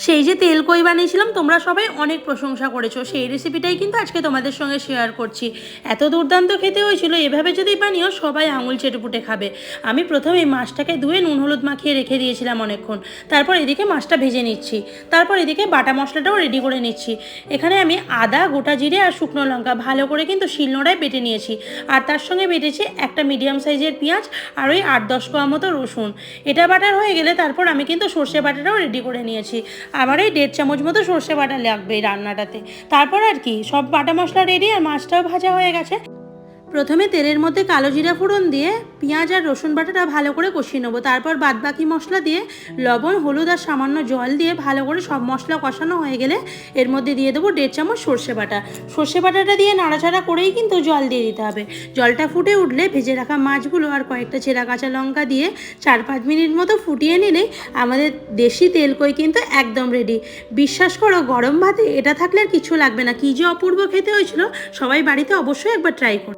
সেই যে তেল কই বানিয়েছিলাম তোমরা সবাই অনেক প্রশংসা করেছো, সেই রেসিপিটাই কিন্তু আজকে তোমাদের সঙ্গে শেয়ার করছি। এত দুর্দান্ত খেতে হয়েছিল, এভাবে যদি বানিও সবাই আঙুল চেটেপুটে খাবে। আমি প্রথমে মাছটাকে ধুয়ে নুন হলুদ মাখিয়ে রেখে দিয়েছিলাম অনেকক্ষণ। তারপর এদিকে মাছটা ভেজে নিচ্ছি, তারপর এদিকে বাটা মশলাটাও রেডি করে নিচ্ছি। এখানে আমি আদা, গোটা জিরে আর শুকনো লঙ্কা ভালো করে কিন্তু শিলনোড়ায় বেটে নিয়েছি। আর তার সঙ্গে বেটেছি একটা মিডিয়াম সাইজের পেঁয়াজ আর ওই 8-10 কোয়া মতো রসুন। এটা বাটার হয়ে গেলে তারপর আমি কিন্তু সর্ষে বাটাটাও রেডি করে নিয়েছি। আমার এই 1.5 চামচ মতো সর্ষে বাটা লাগবে এই রান্নাটাতে। তারপর আর কি, সব বাটা মশলা রেডি আর মাছটাও ভাজা হয়ে গেছে। প্রথমে তেলের মধ্যে কালো জিরা ফোড়ন দিয়ে পেঁয়াজ আর রসুন বাটাটা ভালো করে কষিয়ে নেবো। তারপর বাদবাকি মশলা দিয়ে লবণ, হলুদ আর সামান্য জল দিয়ে ভালো করে সব মশলা কষানো হয়ে গেলে এর মধ্যে দিয়ে দেবো 1.5 চামচ সর্ষে বাটা। সর্ষে বাটাটা দিয়ে নাড়াচাড়া করেই কিন্তু জল দিয়ে দিতে হবে। জলটা ফুটে উঠলে ভেজে রাখা মাছগুলো আর কয়েকটা চেরা কাঁচা লঙ্কা দিয়ে 4-5 মিনিট মতো ফুটিয়ে নিলেই আমাদের দেশি তেল কই কিন্তু একদম রেডি। বিশ্বাস করো, গরম ভাতে এটা থাকলে আর কিছু লাগবে না। কী যে অপূর্ব খেতে হয়েছিল, সবাই বাড়িতে অবশ্যই একবার ট্রাই করো।